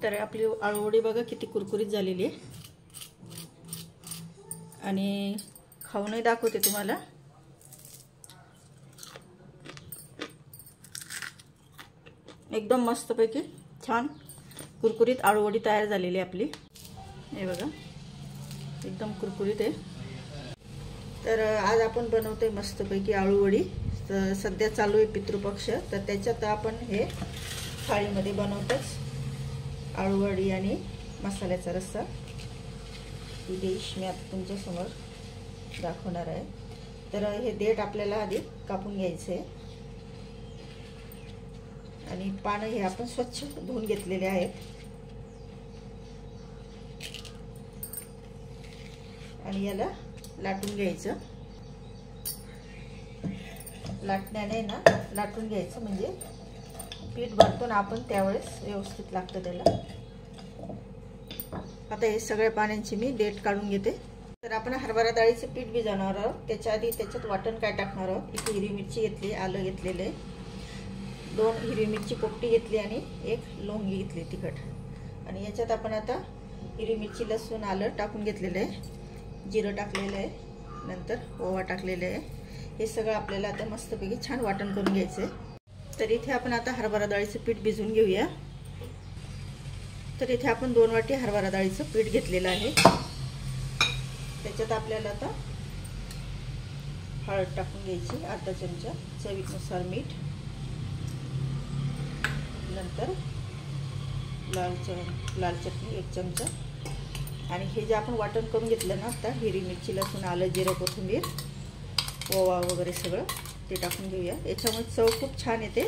तर आपली आळूवडी बघा किती कुरकुरीत झालेली आहे आणि खाऊनही दाखवते तुम्हाला। एकदम मस्तपैकी छान कुरकुरीत आळूवडी तयार झालेली आहे आपली। हे बघा एकदम कुरकुरीत आहे। तर आज आपण बनवतोय मस्तपैकी आळूवडी। तर सध्या चालू आहे पितृपक्ष, तर त्याच्यात आपण हे थाळीमध्ये बनवतोच आळूवडी आणि मसाल्याचा रस्सा। ही डिश मी आता तुमच्या समोर दाखवणार आहे। तर हे देठ आपल्याला आधी कापून घ्यायचे आणि पानं हे आपण स्वच्छ धुवून घेतलेले आहेत आणि याला लाटून घ्यायचं। लाटण्याने ना लाटून घ्यायचं म्हणजे पीठ भरतो ना आपण त्यावेळेस व्यवस्थित लागतं त्याला। आता हे सगळ्या पाण्याची मी देठ काढून घेते। तर आपण हरभरा डाळीचे पीठ भिजवणार आहोत। त्याच्या आधी त्याच्यात वाटण काय टाकणार आहोत। इथे हिरवी मिरची घेतली, आलं घेतलेलं आहे, 2 हिरवी मिरची पोपटी घेतली आणि 1 लवंगी घेतली तिखट। आणि याच्यात आपण आता हिरवी मिरची, लसूण, आलं टाकून घेतलेलं आहे, जिरं टाकलेलं आहे, नंतर ओवा टाकलेलं आहे। हे सगळं आपल्याला आता मस्तपैकी छान वाटण करून घ्यायचं आहे। तर इथे आपण आता हरभरा डाळीचं पीठ भिजवून घेऊया। तर इथे आपण 2 वाटी हरभरा डाळीचं पीठ घेतलेलं आहे। त्याच्यात आपल्याला आता हळद टाकून घ्यायची, अर्धा चमचा, चवीनुसार मीठ, नंतर लाल चटणी 1 चमचा आणि हे जे आपण वाटण करून घेतलं ना आता हिरवी मिरची, लसूण, आलं, जिरं, कोथिंबीर, ओवा वगैरे सगळं ते टाकून घेऊया। याच्यामुळे चव खूप छान येते।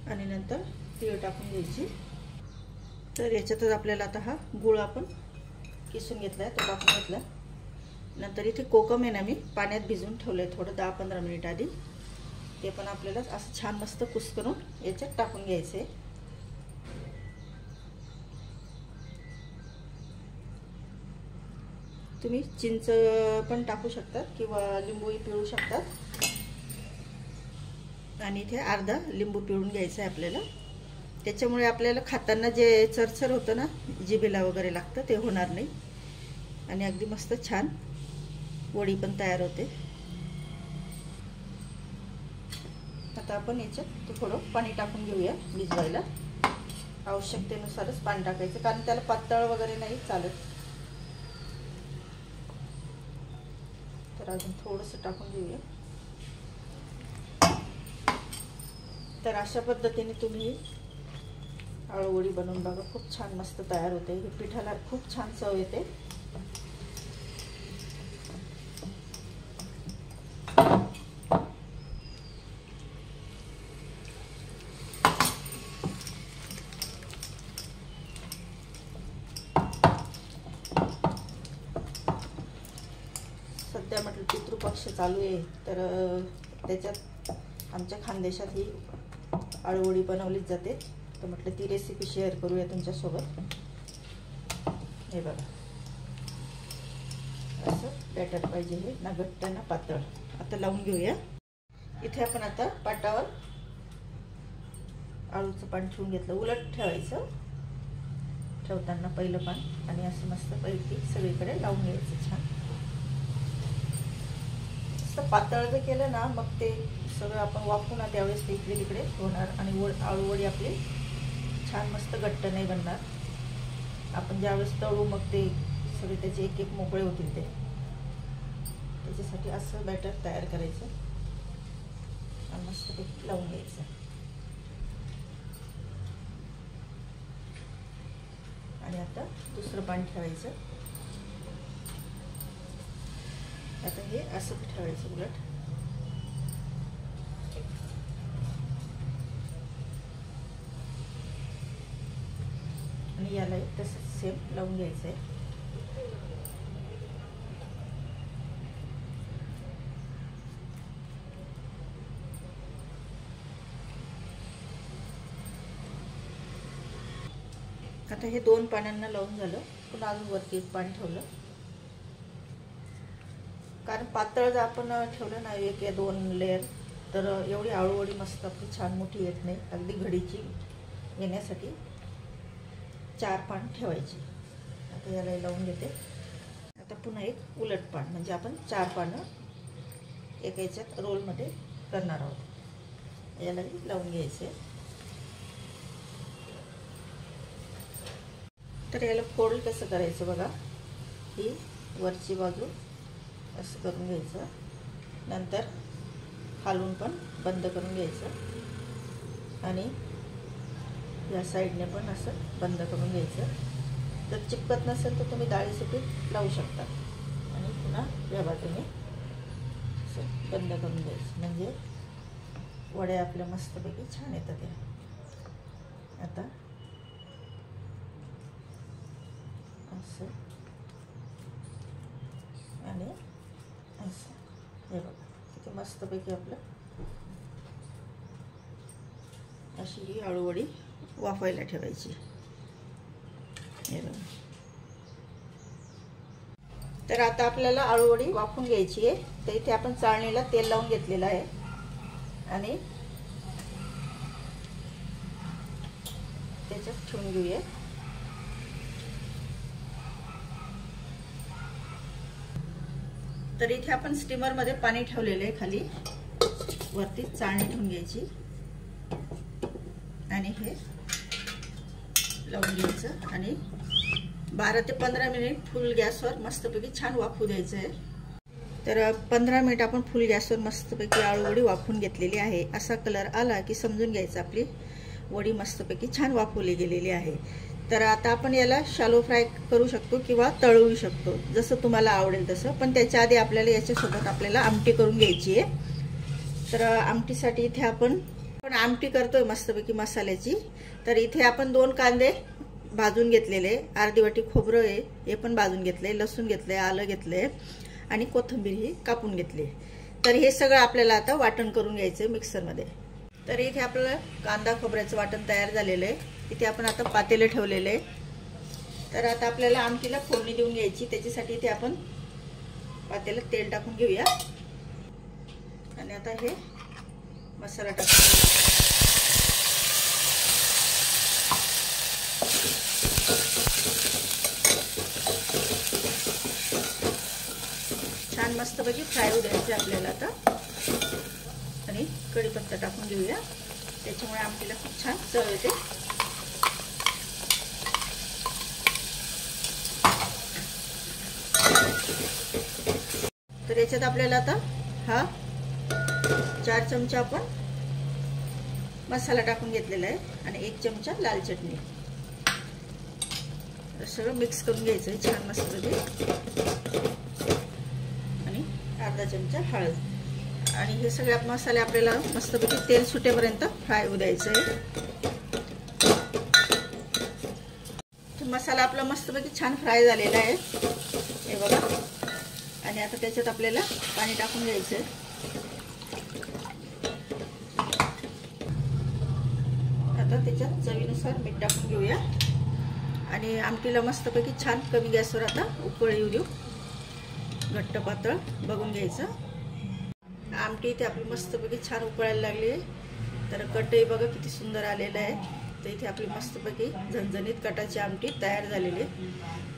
आणि नंतर तीळ टाकून घ्यायची। तर याच्यातच आपल्याला आता हा गूळ आपण किसून घेतलाय तो टाकून घेतला। नंतर इथे कोकम आहे ना मी पाण्यात भिजवून ठेवलंय थोडं 10-15 मिनिट आधी, ते पण आपल्याला असं छान मस्त कुस्करून याच्यात टाकून घ्यायचे। तुम्ही चिंच पण टाकू शकता किंवा लिंबूही पिळू शकतात। आणि इथे अर्धा लिंबू पिळून घ्यायचा आहे आपल्याला। त्याच्यामुळे आपल्याला खाताना जे चरचर होतं ना, जिभेला वगैरे लागतं ते होणार नाही आणि अगदी मस्त छान वडी पण तयार होते। आता आपण याच्यात थोडं पाणी टाकून घेऊया भिजवायला। आवश्यकतेनुसारच पाणी टाकायचं, कारण त्याला पातळ वगैरे नाही चालत। तर अजून थोडंसं टाकून घेऊया। तर अशा पद्धतीने तुम्ही आळूवडी बनवून बघा, खूप छान मस्त तयार होते। हे पिठाला खूप छान चव येते। सध्या म्हटलं पितृपक्ष चालू आहे, तर त्याच्यात आमच्या खानदेशात ही आळूवडी बनवलीच जाते। तर म्हटलं ती रेसिपी शेअर करूया तुमच्यासोबत। हे बघा असं बॅटर पाहिजे, हे ना घट्ट ना पातळ। आता लावून घेऊया। इथे आपण आता पाटावर आळूचं पान ठेवून घेतलं, उलट ठेवायचं ठेवताना पहिलं पान, आणि असं मस्त पैकी सगळीकडे लावून घ्यायचं छान। पातळ जर केलं ना मग ते सगळं आपण वाफू ना त्यावेळेस ते इकडे तिकडे होणार आणि आळूवडी आपली छान मस्त घट्ट नाही बनणार। आपण ज्यावेळेस तळू मग ते सगळे त्याचे एक एक मोकळे होतील ते। त्याच्यासाठी असं बॅटर तयार करायचं आणि मस्त ते लावून घ्यायचं। आणि आता दुसरं पान ठेवायचं। आता हे असं ठेवायचं उलट। आणि याला तसंच सेम लावून घ्यायचं आहे। आता हे 2 पानांना लावून झालं, पुन्हा अजून वरती 1 पान ठेवलं, कारण पातळ जर आपण ठेवलं ना 1 या 2 लेयर तर एवढी आळूवडी मस्त आपली छान मोठी येत नाही, अगदी घडीची येण्यासाठी 4 पान ठेवायची. आता याला लावून घेते. आता पुन्हा एक उलट पान, म्हणजे आपण 4 पानं एका याच्यात रोलमध्ये करणार आहोत. यालाही लावून घ्यायचे. तर याला फोल्ड कसं करायचं बघा. ही वरची बाजू असं करून घ्यायचं, नंतर खालून पण बंद करून घ्यायचं आणि या साईडने पण असं बंद करून घ्यायचं. जर चिपकत नसेल तर तुम्ही डाळीचं पीठ लावू शकता आणि पुन्हा या बाजूने असं बंद करून घ्यायचं, म्हणजे वड्या आपल्या मस्तपैकी छान येतात. आता असं आणि असं, हे बघा किती मस्तपैकी आपलं अशी ही आळूवडी वाफायला ठेवायची. हे बघा. तर आता आपल्याला आळूवडी वाफून घ्यायची आहे. तर इथे आपण चाळणीला तेल लावून घेतलेलं आहे आणि त्याच्यात ठेवून घेऊया. तर इथे आपण स्टीमरमध्ये पाणी ठेवलेलं आहे, खाली वरती चाळणी ठेवून घ्यायची आणि हे लावून घ्यायचं आणि 12 ते 15 मिनिट फुल गॅसवर मस्तपैकी छान वाफू द्यायचं आहे. तर 15 मिनिट आपण फुल गॅसवर मस्तपैकी आळूवडी वाफून घेतलेली आहे. असा कलर आला की समजून घ्यायचं आपली वडी मस्तपैकी छान वाफवली गेलेली आहे. तर आता आपण याला शॅलो फ्राय करू शकतो किंवा तळू शकतो, जसं तुम्हाला आवडेल तसं. पण त्याच्या आधी आपल्याला याच्यासोबत आपल्याला आमटी करून घ्यायची आहे. तर आमटीसाठी इथे आपण आमटी करतोय मस्तपैकी मसाल्याची. तर इथे आपण 2 कांदे भाजून घेतलेले, अर्धी वाटी खोबरं आहे हे पण भाजून घेतले, लसूण घेतले, आलं घेतले आणि कोथिंबीर ही कापून घेतली. तर हे सगळं आपल्याला आता वाटण करून घ्यायचं मिक्सरमध्ये. तर इथे आपलं कांदा खोबऱ्याचं वाटण तयार झालेलं आहे. इथे आपण आता पातेलं ठेवलेलं आहे. तर आता आपल्याला आमटीला फोडणी देऊन घ्यायची. त्याच्यासाठी इथे आपण पातेलं तेल टाकून घेऊया आणि आता हे मसाला टाकून छान मस्तपैकी फ्राय होऊ द्यायचे आपल्याला आता. आणि कढीपत्ता टाकून घेऊया, त्याच्यामुळे आमटीला खूप छान चव येते. तर याच्यात आपल्याला आता हा 4 चमचा आपण मसाला टाकून घेतलेला आहे आणि 1 चमचा लाल चटणी, सगळं मिक्स करून घ्यायचं आहे छान मस्तपैकी. आणि अर्धा चमचा हळद आणि हे सगळे मसाले आपल्याला मस्तपैकी तेल सुटेपर्यंत फ्राय होऊ द्यायचं आहे. मसाला आपला मस्तपैकी छान फ्राय झालेला आहे हे बघा. आणि आता त्याच्यात आपल्याला पाणी टाकून घ्यायचं आहे. आता त्याच्यात चवीनुसार मीठ टाकून घेऊया आणि आमटीला मस्तपैकी छान कमी गॅसवर आता उकळी येऊ देऊ. घट्ट पातळ बघून घ्यायचं. आमटी इथे आपली मस्तपैकी छान उकळायला लागली. तर कटही बघा किती सुंदर आलेलं आहे. तर इथे आपली मस्तपैकी झणझणीत कटाची आमटी तयार झालेली आहे.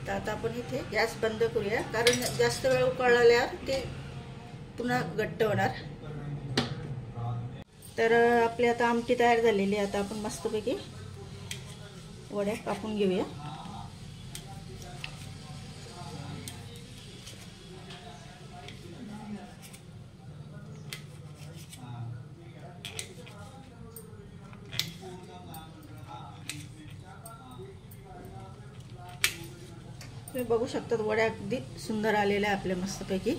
तर आता आपण इथे गॅस बंद करूया, कारण जास्त वेळ उकळल्यावर ते पुन्हा घट्ट होणार. तर आपली आता आमटी तयार झालेली आहे. आता आपण मस्तपैकी वड्या कापून घेऊया. तुम्ही बघू शकता वड्या अगदी सुंदर आलेल्या आहे आपल्या मस्तपैकी.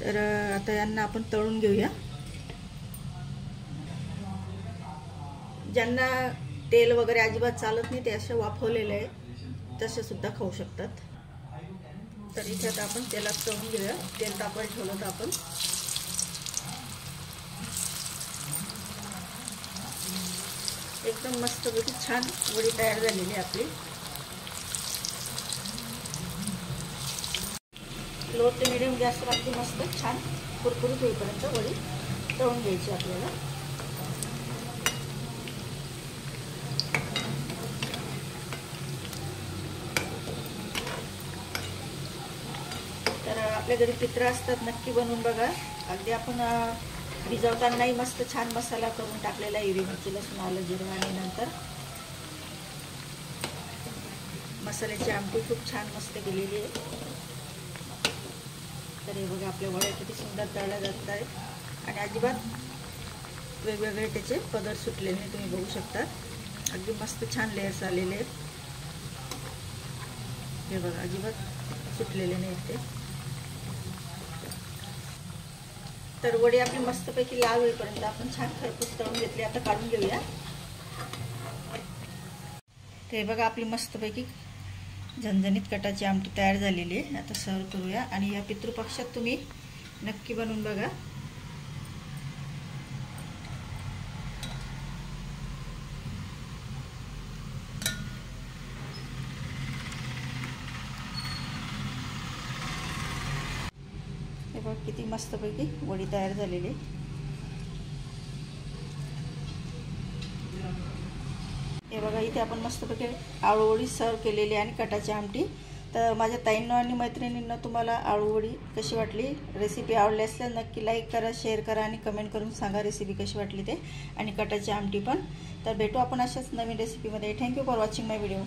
तर आता यांना आपण तळून घेऊया. ज्यांना तेल वगैरे अजिबात चालत नाही ते असे वाफवलेले आहे तसे सुद्धा खाऊ शकतात. तर इथे आता आपण तेलात तळून घेऊया. तेल तापवायला ठेवलं तर आपण एकदम मस्तपैकी छान वडी तयार झालेली आपली. लो ते मिडियम गॅसवर अगदी मस्त छान कुरकुरीत होईपर्यंत वडी तळून घ्यायची आपल्याला. तर आपल्या घरी पित्र असतात, नक्की बनवून बघा. अगदी आपण भिजवतानाही मस्त छान मसाला करून टाकलेला हिरवी मिरची, लसूण, आलं, जिरं आणि नंतर मसाल्याची आमटी खूप छान मस्त केलेली आहे. तर हे बघा आपल्या वड्या किती सुंदर तळल्या जात आहेत आणि अजिबात वेगवेगळे त्याचे पदर सुटलेले नाही, तुम्ही बघू शकता. अगदी मस्त छान लेयर्स आलेले आहेत. हे बघा अजिबात सुटलेले नाहीत ते. तर वडी आपली मस्तपैकी लाल होईपर्यंत आपण छान खरपूस तळून घेतली. आता काढून घेऊया. ते बघा आपली मस्तपैकी झणझणीत कटाची आमटी तयार झालेली आहे. आता सर्व करूया आणि या पितृपक्षात तुम्ही नक्की बनवून बघा. हे बघा किती मस्तपैकी वडी तयार झालेली आहे. हे बघा इथे आपण मस्तपैकी आळूवडी सर्व केलेली आणि कटाची आमटी. तर माझ्या ताईंनो आणि मैत्रिणींना तुम्हाला आळूवडी कशी वाटली, रेसिपी आवडली असल्यास नक्की लाईक करा, शेअर करा आणि कमेंट करून सांगा रेसिपी कशी वाटली ते, आणि कटाची आमटी पण. तर भेटू आपण अशाच नवीन रेसिपीमध्ये. Thank you for watching my video.